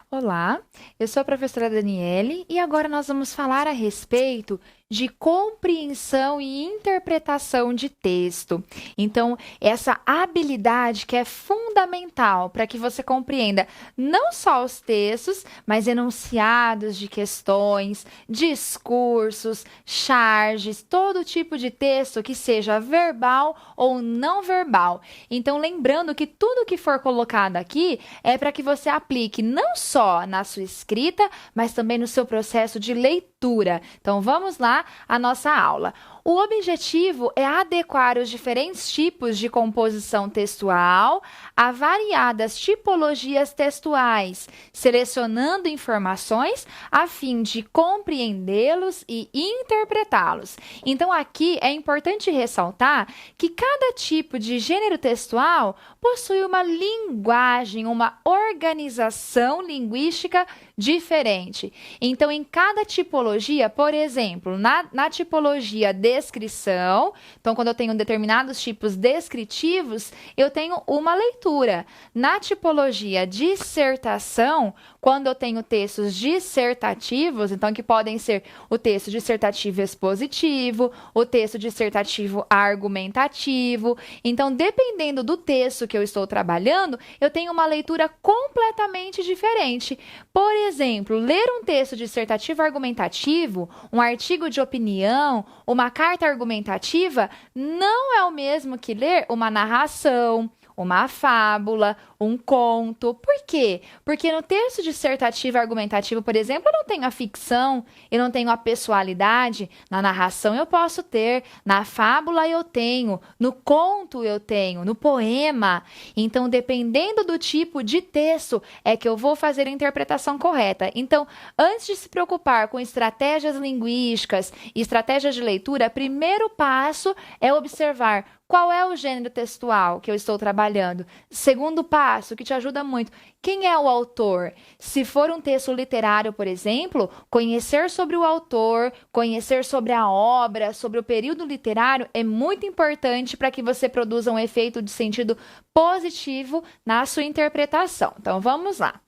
Olá, eu sou a professora Daniele e agora nós vamos falar a respeito de compreensão e interpretação de texto. Então, essa habilidade que é fundamental para que você compreenda não só os textos, mas enunciados de questões, discursos, charges, todo tipo de texto que seja verbal ou não verbal. Então, lembrando que tudo que for colocado aqui é para que você aplique não só na sua escrita, mas também no seu processo de leitura. Então, vamos lá à nossa aula. O objetivo é adequar os diferentes tipos de composição textual a variadas tipologias textuais, selecionando informações a fim de compreendê-los e interpretá-los. Então, aqui é importante ressaltar que cada tipo de gênero textual possui uma linguagem, uma organização linguística diferente. Então, em cada tipologia, por exemplo, na tipologia descrição, então, quando eu tenho determinados tipos descritivos, eu tenho uma leitura. Na tipologia dissertação, quando eu tenho textos dissertativos, então, que podem ser o texto dissertativo expositivo, o texto dissertativo argumentativo. Então, dependendo do texto que eu estou trabalhando, eu tenho uma leitura completamente diferente. Por exemplo, ler um texto dissertativo argumentativo, um artigo de opinião, uma carta argumentativa, não é o mesmo que ler uma narração, uma fábula, um conto. Por quê? Porque no texto dissertativo argumentativo, por exemplo, eu não tenho a ficção, eu não tenho a pessoalidade. Na narração eu posso ter, na fábula eu tenho, no conto eu tenho, no poema. Então, dependendo do tipo de texto, é que eu vou fazer a interpretação correta. Então, antes de se preocupar com estratégias linguísticas e estratégias de leitura, primeiro passo é observar qual é o gênero textual que eu estou trabalhando. Segundo passo, que te ajuda muito, quem é o autor? Se for um texto literário, por exemplo, conhecer sobre o autor, conhecer sobre a obra, sobre o período literário é muito importante para que você produza um efeito de sentido positivo na sua interpretação. Então, vamos lá.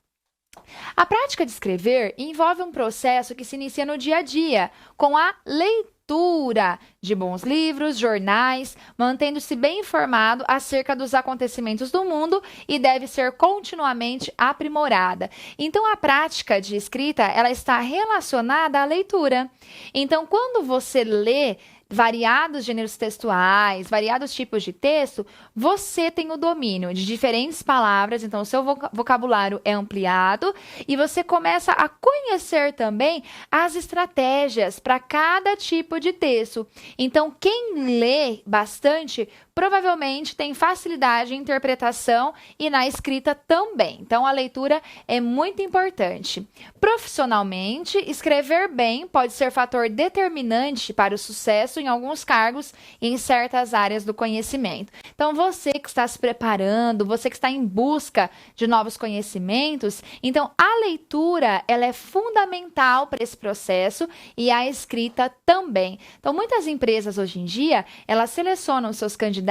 A prática de escrever envolve um processo que se inicia no dia a dia, com a leitura de bons livros, jornais, mantendo-se bem informado acerca dos acontecimentos do mundo e deve ser continuamente aprimorada. Então, a prática de escrita, ela está relacionada à leitura. Então, quando você lê variados gêneros textuais, variados tipos de texto, você tem o domínio de diferentes palavras, então o seu vocabulário é ampliado e você começa a conhecer também as estratégias para cada tipo de texto. Então, quem lê bastante provavelmente tem facilidade em interpretação e na escrita também. Então, a leitura é muito importante. Profissionalmente, escrever bem pode ser fator determinante para o sucesso em alguns cargos e em certas áreas do conhecimento. Então, você que está se preparando, você que está em busca de novos conhecimentos, então a leitura ela é fundamental para esse processo e a escrita também. Então, muitas empresas hoje em dia, elas selecionam seus candidatos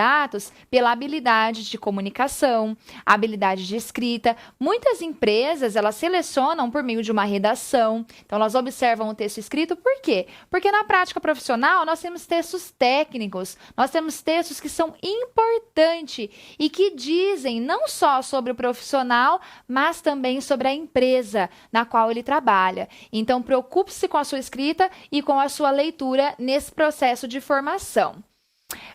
pela habilidade de comunicação, habilidade de escrita. Muitas empresas, elas selecionam por meio de uma redação. Então, elas observam o texto escrito. Por quê? Porque na prática profissional, nós temos textos técnicos, nós temos textos que são importantes e que dizem não só sobre o profissional, mas também sobre a empresa na qual ele trabalha. Então, preocupe-se com a sua escrita e com a sua leitura nesse processo de formação.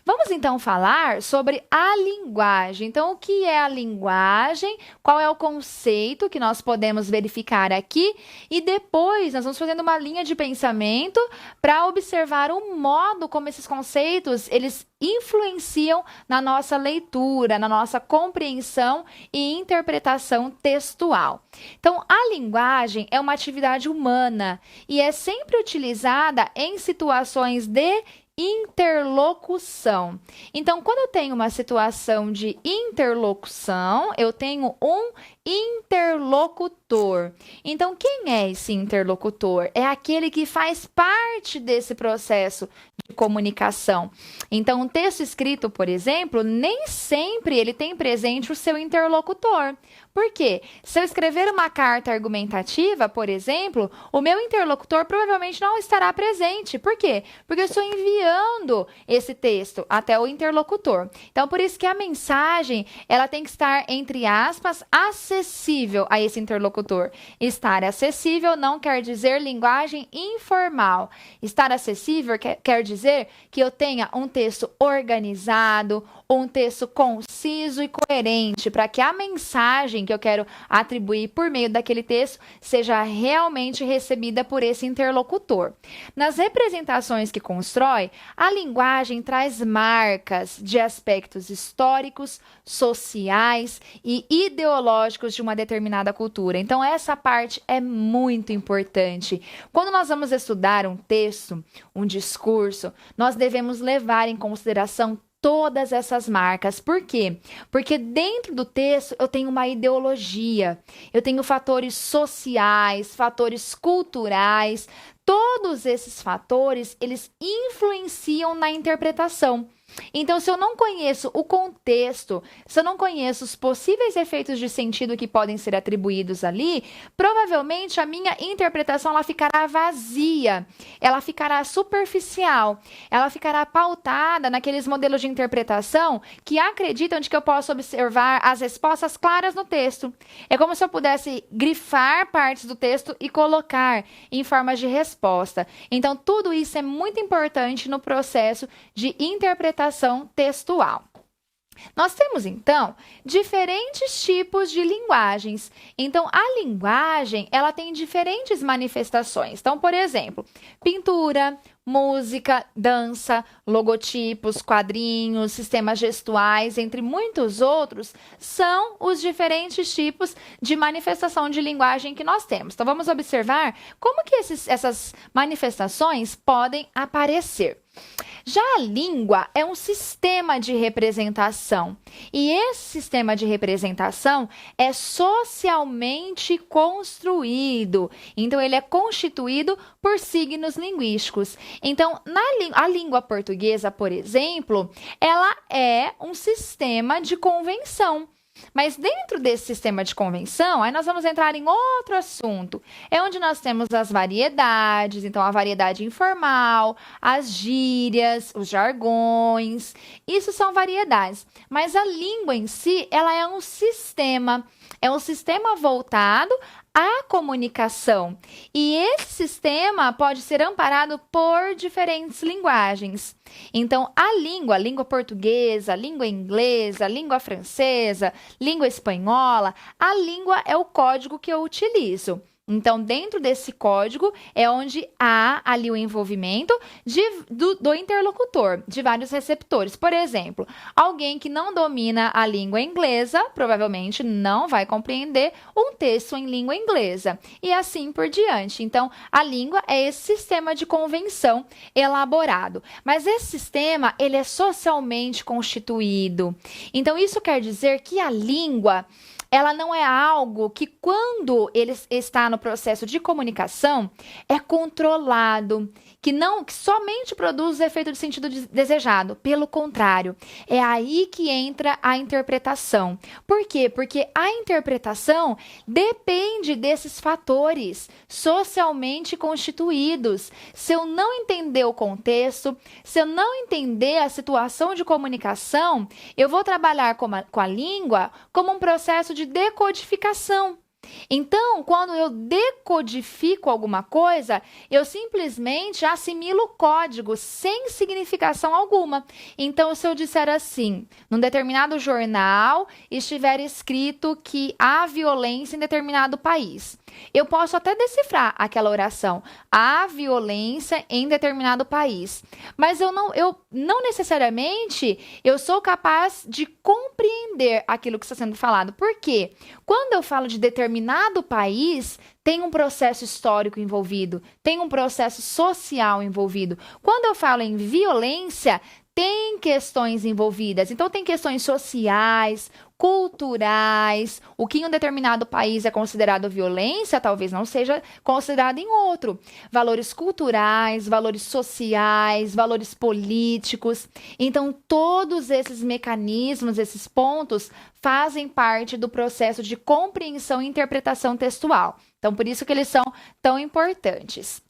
Vamos então falar sobre a linguagem. Então, o que é a linguagem? Qual é o conceito que nós podemos verificar aqui? E depois nós vamos fazendo uma linha de pensamento para observar o modo como esses conceitos eles influenciam na nossa leitura, na nossa compreensão e interpretação textual. Então, a linguagem é uma atividade humana e é sempre utilizada em situações de interlocução. Então, quando eu tenho uma situação de interlocução, eu tenho um interlocutor. Então, quem é esse interlocutor? É aquele que faz parte desse processo de comunicação. Então, um texto escrito, por exemplo, nem sempre ele tem presente o seu interlocutor. Por quê? Se eu escrever uma carta argumentativa, por exemplo, o meu interlocutor provavelmente não estará presente. Por quê? Porque eu estou enviando esse texto até o interlocutor. Então, por isso que a mensagem, ela tem que estar, entre aspas, acessível a esse interlocutor. Estar acessível não quer dizer linguagem informal. Estar acessível quer dizer que eu tenha um texto organizado, um texto conciso e coerente, para que a mensagem que eu quero atribuir por meio daquele texto seja realmente recebida por esse interlocutor. Nas representações que constrói, a linguagem traz marcas de aspectos históricos, sociais e ideológicos de uma determinada cultura. Então, essa parte é muito importante. Quando nós vamos estudar um texto, um discurso, nós devemos levar em consideração todas essas marcas. Por quê? Porque dentro do texto eu tenho uma ideologia, eu tenho fatores sociais, fatores culturais. Todos esses fatores, eles influenciam na interpretação. Então, se eu não conheço o contexto, se eu não conheço os possíveis efeitos de sentido que podem ser atribuídos ali, provavelmente a minha interpretação ela ficará vazia, ela ficará superficial, ela ficará pautada naqueles modelos de interpretação que acreditam de que eu posso observar as respostas claras no texto. É como se eu pudesse grifar partes do texto e colocar em forma de resposta. Então, tudo isso é muito importante no processo de interpretação textual. Nós temos, então, diferentes tipos de linguagens. Então, a linguagem, ela tem diferentes manifestações. Então, por exemplo, pintura, música, dança, logotipos, quadrinhos, sistemas gestuais, entre muitos outros, são os diferentes tipos de manifestação de linguagem que nós temos. Então, vamos observar como que essas manifestações podem aparecer. Já a língua é um sistema de representação, e esse sistema de representação é socialmente construído. Então, ele é constituído por signos linguísticos. Então, a língua portuguesa, por exemplo, ela é um sistema de convenção. Mas dentro desse sistema de convenção, aí nós vamos entrar em outro assunto. É onde nós temos as variedades, então a variedade informal, as gírias, os jargões. Isso são variedades. Mas a língua em si, ela é um sistema voltado à comunicação. E esse sistema pode ser amparado por diferentes linguagens. Então, a língua portuguesa, a língua inglesa, a língua francesa, língua espanhola, a língua é o código que eu utilizo. Então, dentro desse código é onde há ali o envolvimento do interlocutor, de vários receptores. Por exemplo, alguém que não domina a língua inglesa, provavelmente não vai compreender um texto em língua inglesa. E assim por diante. Então, a língua é esse sistema de convenção elaborado. Mas esse sistema, ele é socialmente constituído. Então, isso quer dizer que a língua ela não é algo que, quando ele está no processo de comunicação, é controlado, que somente produz o efeito de sentido desejado. Pelo contrário, é aí que entra a interpretação. Por quê? Porque a interpretação depende desses fatores socialmente constituídos. Se eu não entender o contexto, se eu não entender a situação de comunicação, eu vou trabalhar com a língua como um processo de decodificação. Então, quando eu decodifico alguma coisa, eu simplesmente assimilo código sem significação alguma. Então, se eu disser assim, num determinado jornal estiver escrito que há violência em determinado país, eu posso até decifrar aquela oração, há violência em determinado país, mas eu não necessariamente eu sou capaz de compreender aquilo que está sendo falado. Por quê? Quando eu falo de determinado determinado país tem um processo histórico envolvido, tem um processo social envolvido. Quando eu falo em violência, tem questões envolvidas. Então, tem questões sociais, culturais. O que em um determinado país é considerado violência, talvez não seja considerado em outro. Valores culturais, valores sociais, valores políticos. Então, todos esses mecanismos, esses pontos, fazem parte do processo de compreensão e interpretação textual. Então, por isso que eles são tão importantes.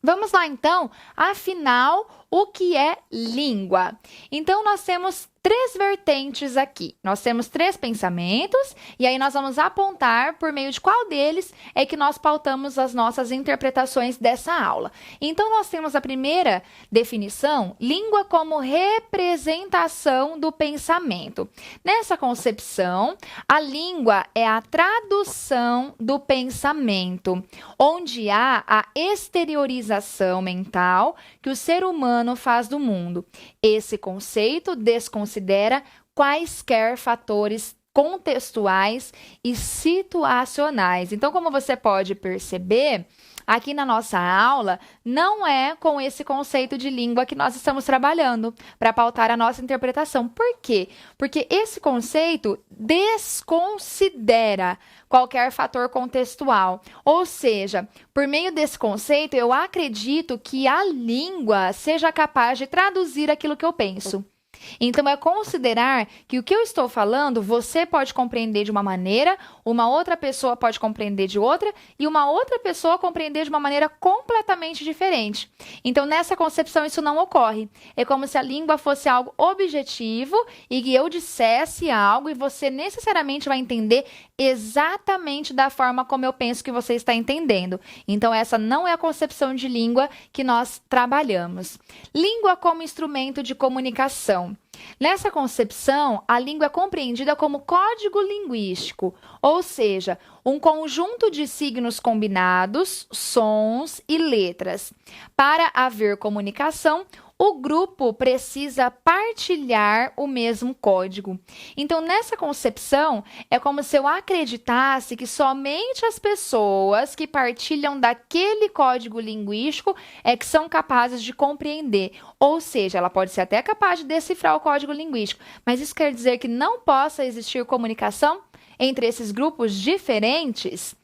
Vamos lá, então, afinal, o que é língua? Então, nós temos 3 vertentes aqui. Nós temos 3 pensamentos e aí nós vamos apontar por meio de qual deles é que nós pautamos as nossas interpretações dessa aula. Então, nós temos a primeira definição, língua como representação do pensamento. Nessa concepção, a língua é a tradução do pensamento, onde há a exteriorização mental que o ser humano faz do mundo. Esse conceito desconsidera quaisquer fatores contextuais e situacionais. Então, como você pode perceber, aqui na nossa aula, não é com esse conceito de língua que nós estamos trabalhando para pautar a nossa interpretação. Por quê? Porque esse conceito desconsidera qualquer fator contextual. Ou seja, por meio desse conceito, eu acredito que a língua seja capaz de traduzir aquilo que eu penso. Então, é considerar que o que eu estou falando, você pode compreender de uma maneira, uma outra pessoa pode compreender de outra, e uma outra pessoa compreender de uma maneira completamente diferente. Então, nessa concepção, isso não ocorre. É como se a língua fosse algo objetivo e que eu dissesse algo e você necessariamente vai entender exatamente da forma como eu penso que você está entendendo. Então, essa não é a concepção de língua que nós trabalhamos. Língua como instrumento de comunicação. Nessa concepção, a língua é compreendida como código linguístico, ou seja, um conjunto de signos combinados, sons e letras. Para haver comunicação, o grupo precisa partilhar o mesmo código. Então, nessa concepção, é como se eu acreditasse que somente as pessoas que partilham daquele código linguístico é que são capazes de compreender. Ou seja, ela pode ser até capaz de decifrar o código linguístico, mas isso quer dizer que não possa existir comunicação entre esses grupos diferentes?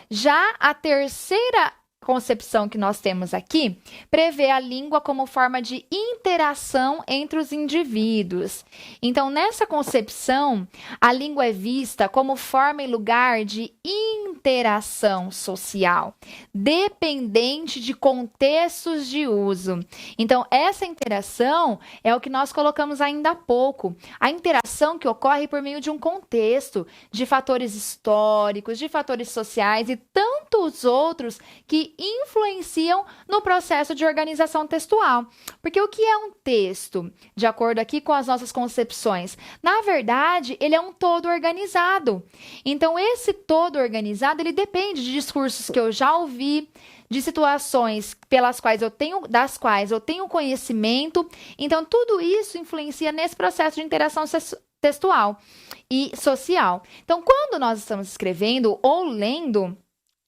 Já a terceira concepção que nós temos aqui prevê a língua como forma de interação entre os indivíduos. Então, nessa concepção, a língua é vista como forma e lugar de interação social, dependente de contextos de uso. Então, essa interação é o que nós colocamos ainda há pouco. A interação que ocorre por meio de um contexto, de fatores históricos, de fatores sociais e tantos outros que influenciam no processo de organização textual. Porque o que é um texto? De acordo aqui com as nossas concepções, na verdade, ele é um todo organizado. Então, esse todo organizado, ele depende de discursos que eu já ouvi, de situações das quais eu tenho conhecimento. Então, tudo isso influencia nesse processo de interação textual e social. Então, quando nós estamos escrevendo ou lendo,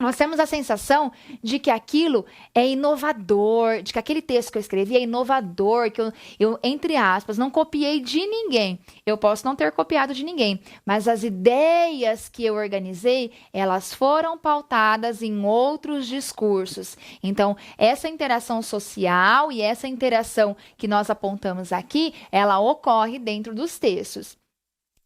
nós temos a sensação de que aquilo é inovador, de que aquele texto que eu escrevi é inovador, que eu, entre aspas, não copiei de ninguém. Eu posso não ter copiado de ninguém, mas as ideias que eu organizei, elas foram pautadas em outros discursos. Então, essa interação social e essa interação que nós apontamos aqui, ela ocorre dentro dos textos.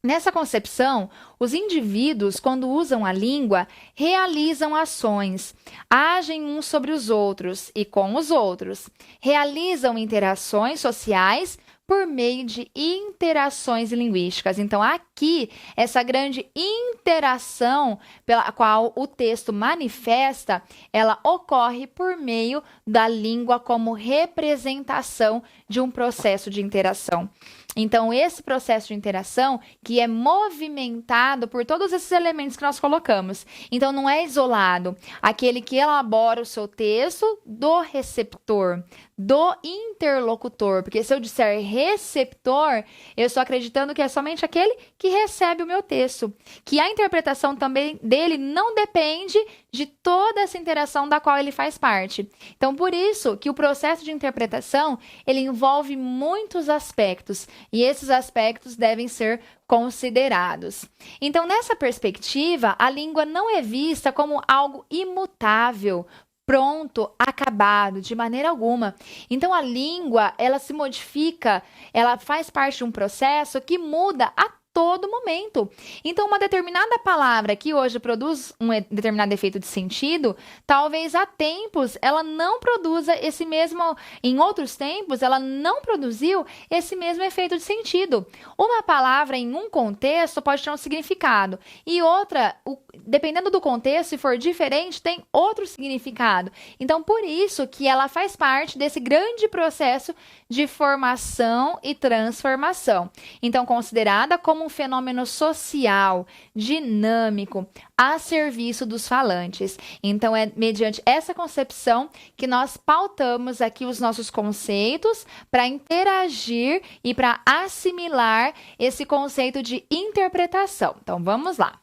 Nessa concepção, os indivíduos, quando usam a língua, realizam ações, agem uns sobre os outros e com os outros, realizam interações sociais por meio de interações linguísticas. Então, aqui, essa grande interação pela qual o texto manifesta, ela ocorre por meio da língua como representação de um processo de interação. Então, esse processo de interação que é movimentado por todos esses elementos que nós colocamos. Então, não é isolado. Aquele que elabora o seu texto do receptor, do interlocutor. Porque se eu disser receptor, eu estou acreditando que é somente aquele que recebe o meu texto. Que a interpretação também dele não depende de toda essa interação da qual ele faz parte. Então, por isso que o processo de interpretação, ele envolve muitos aspectos. E esses aspectos devem ser considerados. Então, nessa perspectiva, a língua não é vista como algo imutável, pronto, acabado, de maneira alguma. Então, a língua, ela se modifica, ela faz parte de um processo que muda a todo momento. Então, uma determinada palavra que hoje produz um determinado efeito de sentido, talvez há tempos ela não produza esse mesmo, em outros tempos ela não produziu esse mesmo efeito de sentido. Uma palavra em um contexto pode ter um significado e outra, dependendo do contexto, se for diferente, tem outro significado. Então, por isso que ela faz parte desse grande processo de formação e transformação. Então, considerada como um fenômeno social, dinâmico, a serviço dos falantes. Então, é mediante essa concepção que nós pautamos aqui os nossos conceitos para interagir e para assimilar esse conceito de interpretação. Então, vamos lá.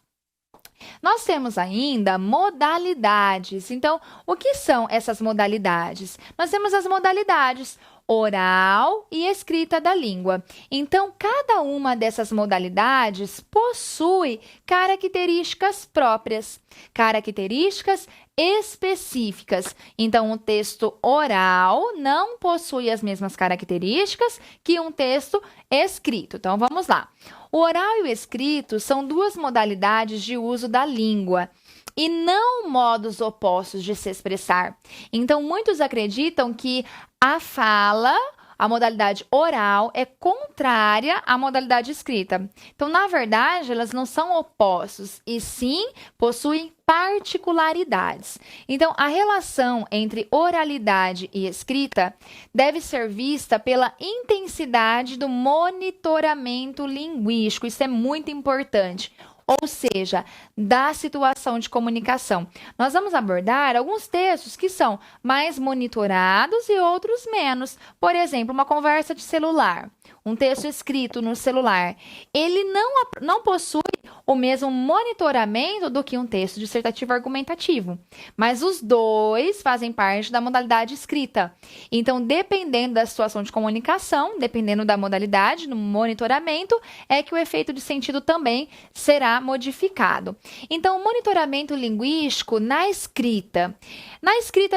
Nós temos ainda modalidades. Então, o que são essas modalidades? Nós temos as modalidades oral e escrita da língua. Então, cada uma dessas modalidades possui características próprias, características específicas. Então, um texto oral não possui as mesmas características que um texto escrito. Então, vamos lá. O oral e o escrito são duas modalidades de uso da língua e não modos opostos de se expressar. Então, muitos acreditam que a fala, a modalidade oral, é contrária à modalidade escrita. Então, na verdade, elas não são opostos, e sim possuem particularidades. Então, a relação entre oralidade e escrita deve ser vista pela intensidade do monitoramento linguístico. Isso é muito importante. Ou seja, da situação de comunicação. Nós vamos abordar alguns textos que são mais monitorados e outros menos. Por exemplo, uma conversa de celular, um texto escrito no celular. Ele não possui o mesmo monitoramento do que um texto dissertativo argumentativo. Mas os dois fazem parte da modalidade escrita. Então, dependendo da situação de comunicação, dependendo da modalidade, no monitoramento, é que o efeito de sentido também será modificado. Então, o monitoramento linguístico na escrita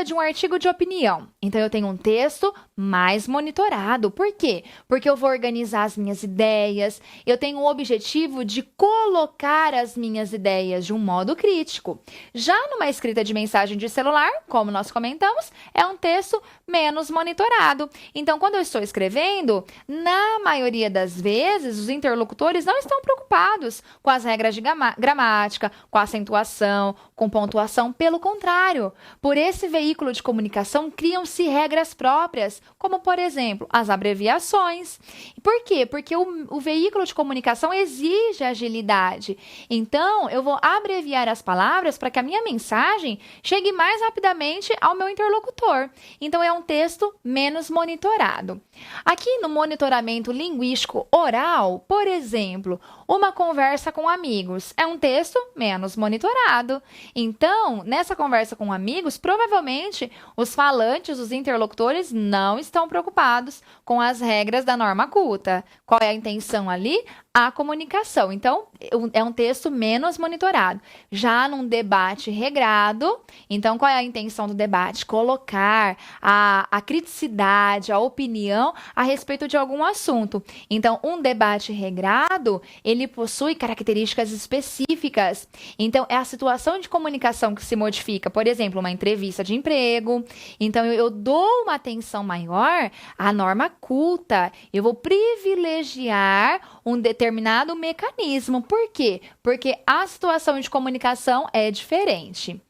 de um artigo de opinião. Então, eu tenho um texto mais monitorado. Por quê? Porque eu vou organizar as minhas ideias, eu tenho o objetivo de colocar as minhas ideias de um modo crítico. Já numa escrita de mensagem de celular, como nós comentamos, é um texto menos monitorado. Então, quando eu estou escrevendo, na maioria das vezes, os interlocutores não estão preocupados com as regras de gramática, com acentuação, com pontuação. Pelo contrário, por esse veículo de comunicação, criam-se regras próprias, como, por exemplo, as abreviações. Por quê? Porque o veículo de comunicação exige agilidade. Então, eu vou abreviar as palavras para que a minha mensagem chegue mais rapidamente ao meu interlocutor. Então, é um texto menos monitorado. Aqui no monitoramento linguístico oral, por exemplo, uma conversa com amigos é um texto menos monitorado. Então, nessa conversa com amigos, provavelmente os falantes, os interlocutores, não estão preocupados com as regras da norma culta. Qual é a intenção ali? A comunicação. Então, é um texto menos monitorado. Já num debate regrado, então, qual é a intenção do debate? Colocar a criticidade, a opinião a respeito de algum assunto. Então, um debate regrado, ele possui características específicas. Então, é a situação de comunicação que se modifica. Por exemplo, uma entrevista de emprego. Então, eu dou uma atenção maior à norma culta. Eu vou privilegiar um determinado mecanismo. Por quê? Porque a situação de comunicação é diferente.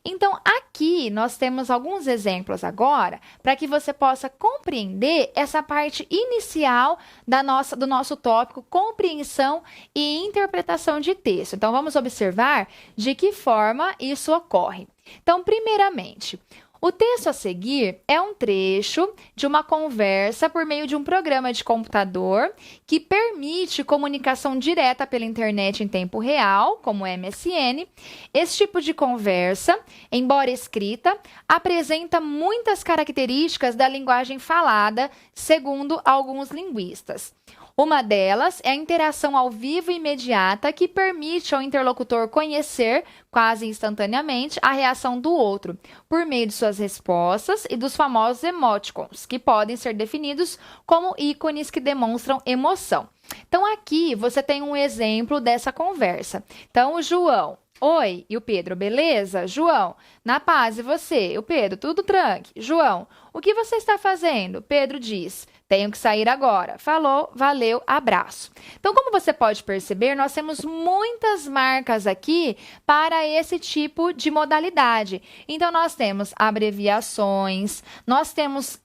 Então, aqui nós temos alguns exemplos agora para que você possa compreender essa parte inicial do nosso tópico, compreensão e interpretação de texto. Então, vamos observar de que forma isso ocorre. Então, primeiramente, o texto a seguir é um trecho de uma conversa por meio de um programa de computador que permite comunicação direta pela internet em tempo real, como o MSN. Esse tipo de conversa, embora escrita, apresenta muitas características da linguagem falada, segundo alguns linguistas. Uma delas é a interação ao vivo e imediata que permite ao interlocutor conhecer, quase instantaneamente, a reação do outro, por meio de suas respostas e dos famosos emoticons, que podem ser definidos como ícones que demonstram emoção. Então, aqui você tem um exemplo dessa conversa. Então, o João: oi, e o Pedro: beleza? João: na paz, e você? O Pedro: tudo tranque. João: o que você está fazendo? Pedro diz: tenho que sair agora. Falou, valeu, abraço. Então, como você pode perceber, nós temos muitas marcas aqui para esse tipo de modalidade. Então, nós temos abreviações, nós temos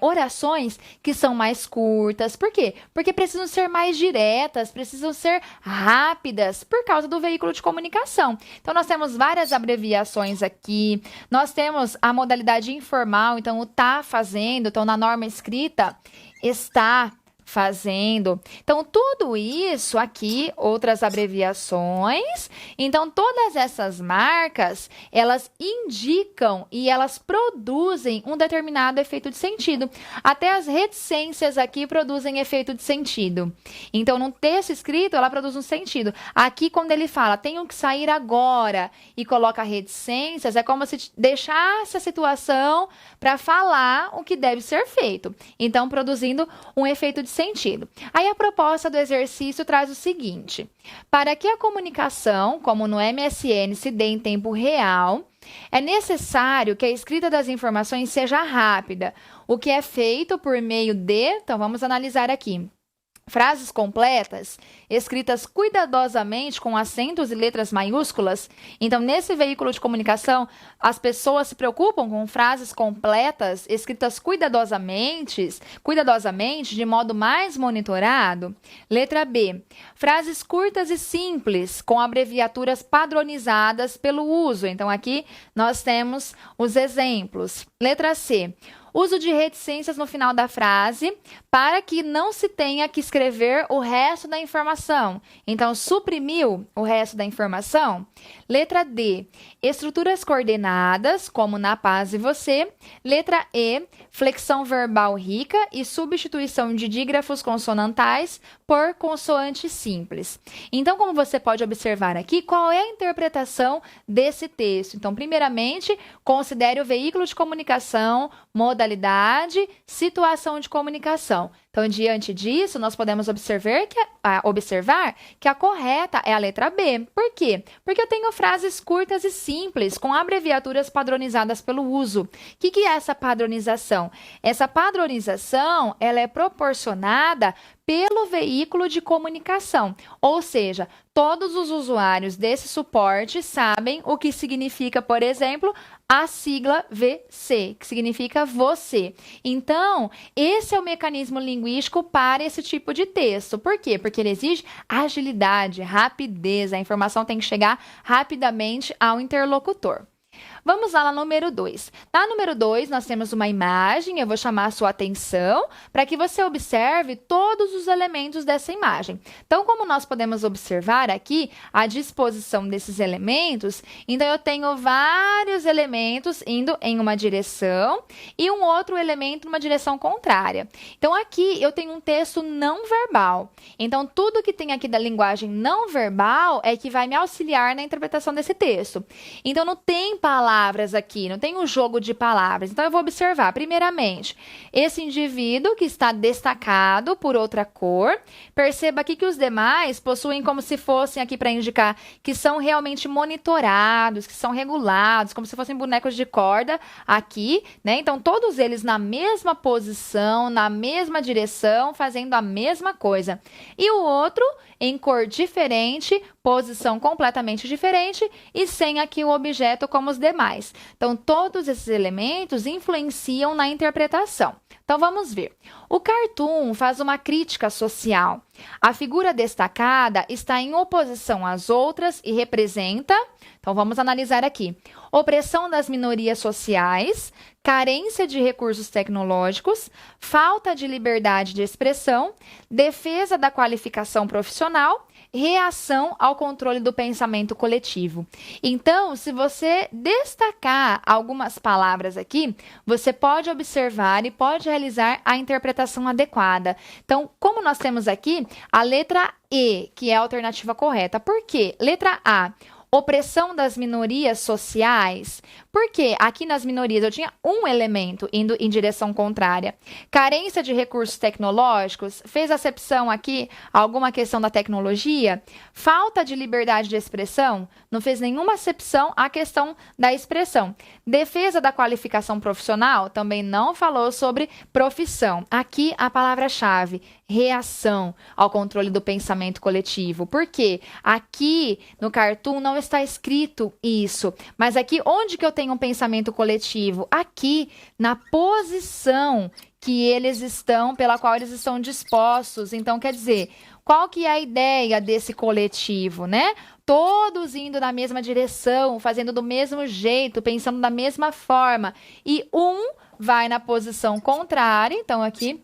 orações que são mais curtas. Por quê? Porque precisam ser mais diretas, precisam ser rápidas por causa do veículo de comunicação. Então, nós temos várias abreviações aqui. Nós temos a modalidade informal, então o tá fazendo. Então, na norma escrita, está fazendo. Então, tudo isso aqui, outras abreviações. Então, todas essas marcas, elas indicam e elas produzem um determinado efeito de sentido. Até as reticências aqui produzem efeito de sentido. Então, num texto escrito, ela produz um sentido. Aqui, quando ele fala, tenho que sair agora, e coloca reticências, é como se deixasse a situação para falar o que deve ser feito. Então, produzindo um efeito de sentido. Aí a proposta do exercício traz o seguinte: para que a comunicação, como no MSN, se dê em tempo real, é necessário que a escrita das informações seja rápida, o que é feito por meio de, então vamos analisar aqui, frases completas, escritas cuidadosamente com acentos e letras maiúsculas. Então, nesse veículo de comunicação, as pessoas se preocupam com frases completas, escritas cuidadosamente, de modo mais monitorado. Letra B. Frases curtas e simples, com abreviaturas padronizadas pelo uso. Então, aqui nós temos os exemplos. Letra C. Uso de reticências no final da frase para que não se tenha que escrever o resto da informação. Então, suprimiu o resto da informação. Letra D. Estruturas coordenadas, como na paz e você. Letra E. Flexão verbal rica e substituição de dígrafos consonantais por consoante simples. Então, como você pode observar aqui, qual é a interpretação desse texto? Então, primeiramente, considere o veículo de comunicação, modalidade, situação de comunicação. Então, diante disso, nós podemos observar que a correta é a letra B. Por quê? Porque eu tenho frases curtas e simples, com abreviaturas padronizadas pelo uso. O que é essa padronização? Essa padronização, ela é proporcionada pelo veículo de comunicação, ou seja, todos os usuários desse suporte sabem o que significa, por exemplo, a sigla VC, que significa você. Então, esse é o mecanismo linguístico para esse tipo de texto. Por quê? Porque ele exige agilidade, rapidez, a informação tem que chegar rapidamente ao interlocutor. Vamos lá na número 2. Na número 2, nós temos uma imagem, eu vou chamar a sua atenção para que você observe todos os elementos dessa imagem. Então, como nós podemos observar aqui a disposição desses elementos, então eu tenho vários elementos indo em uma direção e um outro elemento numa direção contrária. Então, aqui eu tenho um texto não verbal. Então, tudo que tem aqui da linguagem não verbal é que vai me auxiliar na interpretação desse texto. Então, não tem palavras aqui, não tem um jogo de palavras. Então, eu vou observar, primeiramente, esse indivíduo que está destacado por outra cor. Perceba aqui que os demais possuem como se fossem aqui para indicar que são realmente monitorados, que são regulados, como se fossem bonecos de corda aqui, né? Então, todos eles na mesma posição, na mesma direção, fazendo a mesma coisa. E o outro em cor diferente, posição completamente diferente e sem aqui o objeto como os demais. demais. Então, todos esses elementos influenciam na interpretação. Então, vamos ver. O cartoon faz uma crítica social. A figura destacada está em oposição às outras e representa... Então, vamos analisar aqui. Opressão das minorias sociais, carência de recursos tecnológicos, falta de liberdade de expressão, defesa da qualificação profissional, reação ao controle do pensamento coletivo. Então, se você destacar algumas palavras aqui, você pode observar e pode realizar a interpretação adequada. Então, como nós temos aqui a letra E, que é a alternativa correta. Por quê? Letra A. Opressão das minorias sociais. Porque aqui nas minorias eu tinha um elemento indo em direção contrária. Carência de recursos tecnológicos. Fez acepção aqui a alguma questão da tecnologia? Falta de liberdade de expressão. Não fez nenhuma acepção à questão da expressão. Defesa da qualificação profissional. Também não falou sobre profissão. Aqui a palavra-chave. Reação ao controle do pensamento coletivo. Por quê? Aqui no cartoon não está escrito isso. Mas aqui, onde que eu tenho um pensamento coletivo? Aqui, na posição que eles estão, pela qual eles estão dispostos. Então, quer dizer, qual que é a ideia desse coletivo, né? Todos indo na mesma direção, fazendo do mesmo jeito, pensando da mesma forma. E um vai na posição contrária. Então, aqui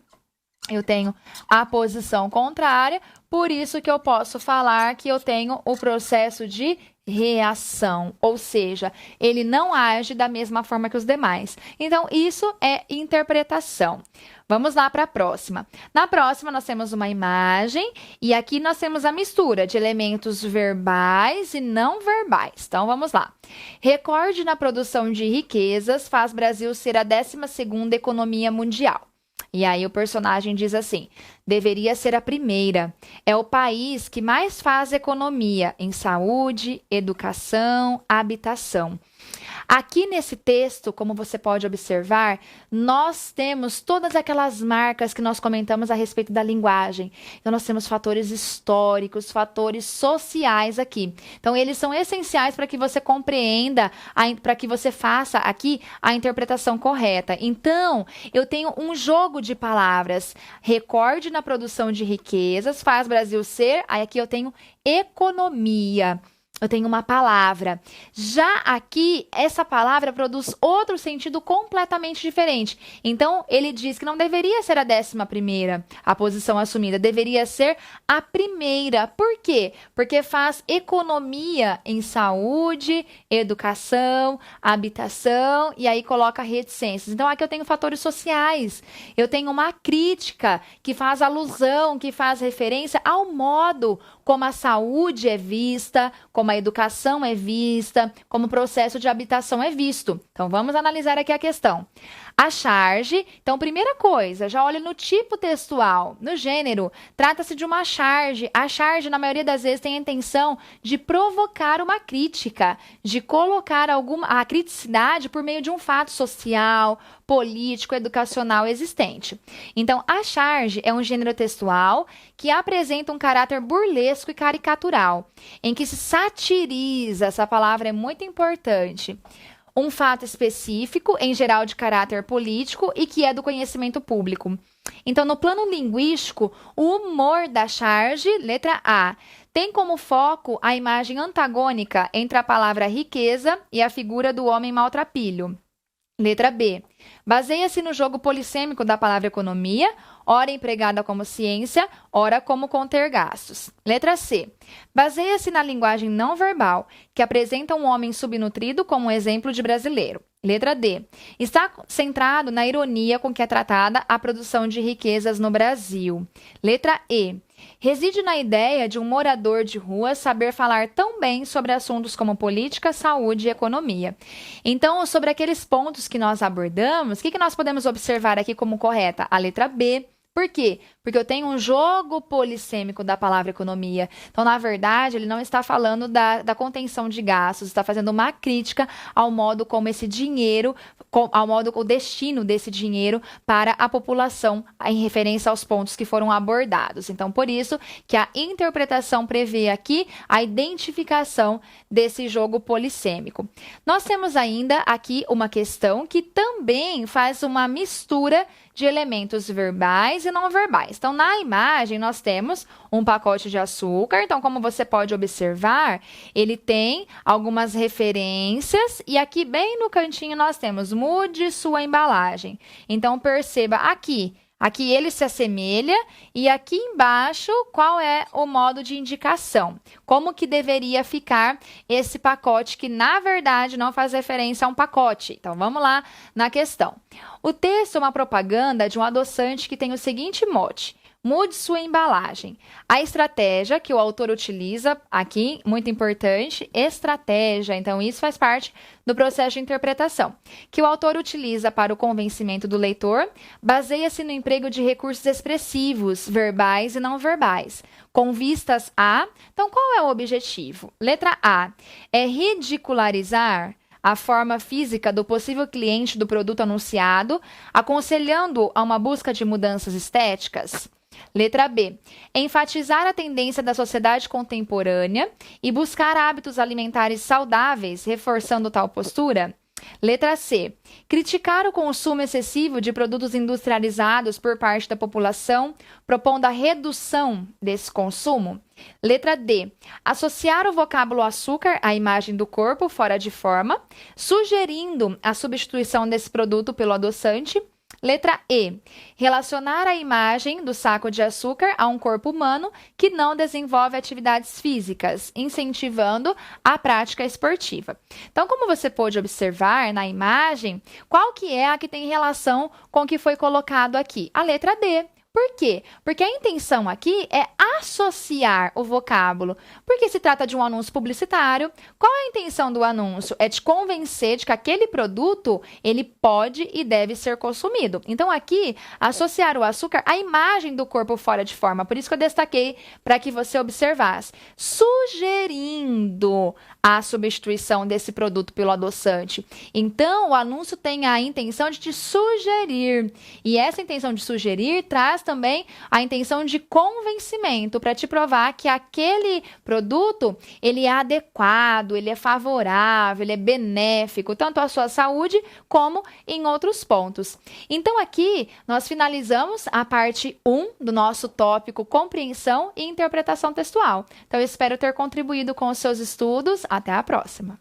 eu tenho a posição contrária, por isso que eu posso falar que eu tenho o processo de reação, ou seja, ele não age da mesma forma que os demais. Então, isso é interpretação. Vamos lá para a próxima. Na próxima, nós temos uma imagem e aqui nós temos a mistura de elementos verbais e não verbais. Então, vamos lá. Recorde na produção de riquezas faz Brasil ser a 12ª economia mundial. E aí o personagem diz assim, deveria ser a primeira. É o país que mais faz economia em saúde, educação, habitação. Aqui nesse texto, como você pode observar, nós temos todas aquelas marcas que nós comentamos a respeito da linguagem. Então, nós temos fatores históricos, fatores sociais aqui. Então, eles são essenciais para que você compreenda, para que você faça aqui a interpretação correta. Então, eu tenho um jogo de palavras. Recorde na produção de riquezas, faz Brasil ser. Aí aqui eu tenho economia. Eu tenho uma palavra. Já aqui, essa palavra produz outro sentido completamente diferente. Então, ele diz que não deveria ser a 11ª, a posição assumida. Deveria ser a primeira. Por quê? Porque faz economia em saúde, educação, habitação, e aí coloca reticências. Então, aqui eu tenho fatores sociais. Eu tenho uma crítica que faz alusão, que faz referência ao modo como a saúde é vista, como a educação é vista, como o processo de habitação é visto. Então, vamos analisar aqui a questão. A charge, então, primeira coisa, já olha no tipo textual, no gênero, trata-se de uma charge. A charge, na maioria das vezes, tem a intenção de provocar uma crítica, de colocar a criticidade por meio de um fato social, político, educacional existente. Então, a charge é um gênero textual que apresenta um caráter burlesco e caricatural, em que se satiriza, essa palavra é muito importante, um fato específico, em geral de caráter político e que é do conhecimento público. Então, no plano linguístico, o humor da charge, letra A, tem como foco a imagem antagônica entre a palavra riqueza e a figura do homem maltrapilho. Letra B. Baseia-se no jogo polissêmico da palavra economia, ora empregada como ciência, ora como conter gastos. Letra C. Baseia-se na linguagem não verbal, que apresenta um homem subnutrido como um exemplo de brasileiro. Letra D. Está centrado na ironia com que é tratada a produção de riquezas no Brasil. Letra E. Reside na ideia de um morador de rua saber falar tão bem sobre assuntos como política, saúde e economia. Então, sobre aqueles pontos que nós abordamos, o que nós podemos observar aqui como correta? A letra B, Por quê? Porque eu tenho um jogo polissêmico da palavra economia. Então, na verdade, ele não está falando da contenção de gastos, está fazendo uma crítica ao modo como esse dinheiro, ao modo, o destino desse dinheiro para a população, em referência aos pontos que foram abordados. Então, por isso que a interpretação prevê aqui a identificação desse jogo polissêmico. Nós temos ainda aqui uma questão que também faz uma mistura de elementos verbais e não verbais. Então, na imagem, nós temos um pacote de açúcar. Então, como você pode observar, ele tem algumas referências e aqui bem no cantinho nós temos mude sua embalagem. Então, perceba aqui. Aqui ele se assemelha e aqui embaixo qual é o modo de indicação. Como que deveria ficar esse pacote que na verdade não faz referência a um pacote. Então vamos lá na questão. O texto é uma propaganda de um adoçante que tem o seguinte mote: mude sua embalagem. A estratégia que o autor utiliza aqui, muito importante, estratégia. Então, isso faz parte do processo de interpretação. Que o autor utiliza para o convencimento do leitor baseia-se no emprego de recursos expressivos, verbais e não verbais, com vistas a... Então, qual é o objetivo? Letra A. É ridicularizar a forma física do possível cliente do produto anunciado, aconselhando a uma busca de mudanças estéticas. Letra B. Enfatizar a tendência da sociedade contemporânea e buscar hábitos alimentares saudáveis, reforçando tal postura. Letra C. Criticar o consumo excessivo de produtos industrializados por parte da população, propondo a redução desse consumo. Letra D. Associar o vocábulo açúcar à imagem do corpo fora de forma, sugerindo a substituição desse produto pelo adoçante. Letra E. Relacionar a imagem do saco de açúcar a um corpo humano que não desenvolve atividades físicas, incentivando a prática esportiva. Então, como você pôde observar na imagem, qual que é a que tem relação com o que foi colocado aqui? A letra D. Por quê? Porque a intenção aqui é associar o vocábulo. Porque se trata de um anúncio publicitário, qual é a intenção do anúncio? É te convencer de que aquele produto, ele pode e deve ser consumido. Então, aqui, associar o açúcar à imagem do corpo fora de forma. Por isso que eu destaquei para que você observasse. Sugerindo a substituição desse produto pelo adoçante. Então, o anúncio tem a intenção de te sugerir. E essa intenção de sugerir traz também a intenção de convencimento para te provar que aquele produto, ele é adequado, ele é favorável, ele é benéfico, tanto à sua saúde como em outros pontos. Então, aqui, nós finalizamos a parte 1 do nosso tópico compreensão e interpretação textual. Então, eu espero ter contribuído com os seus estudos. Até a próxima!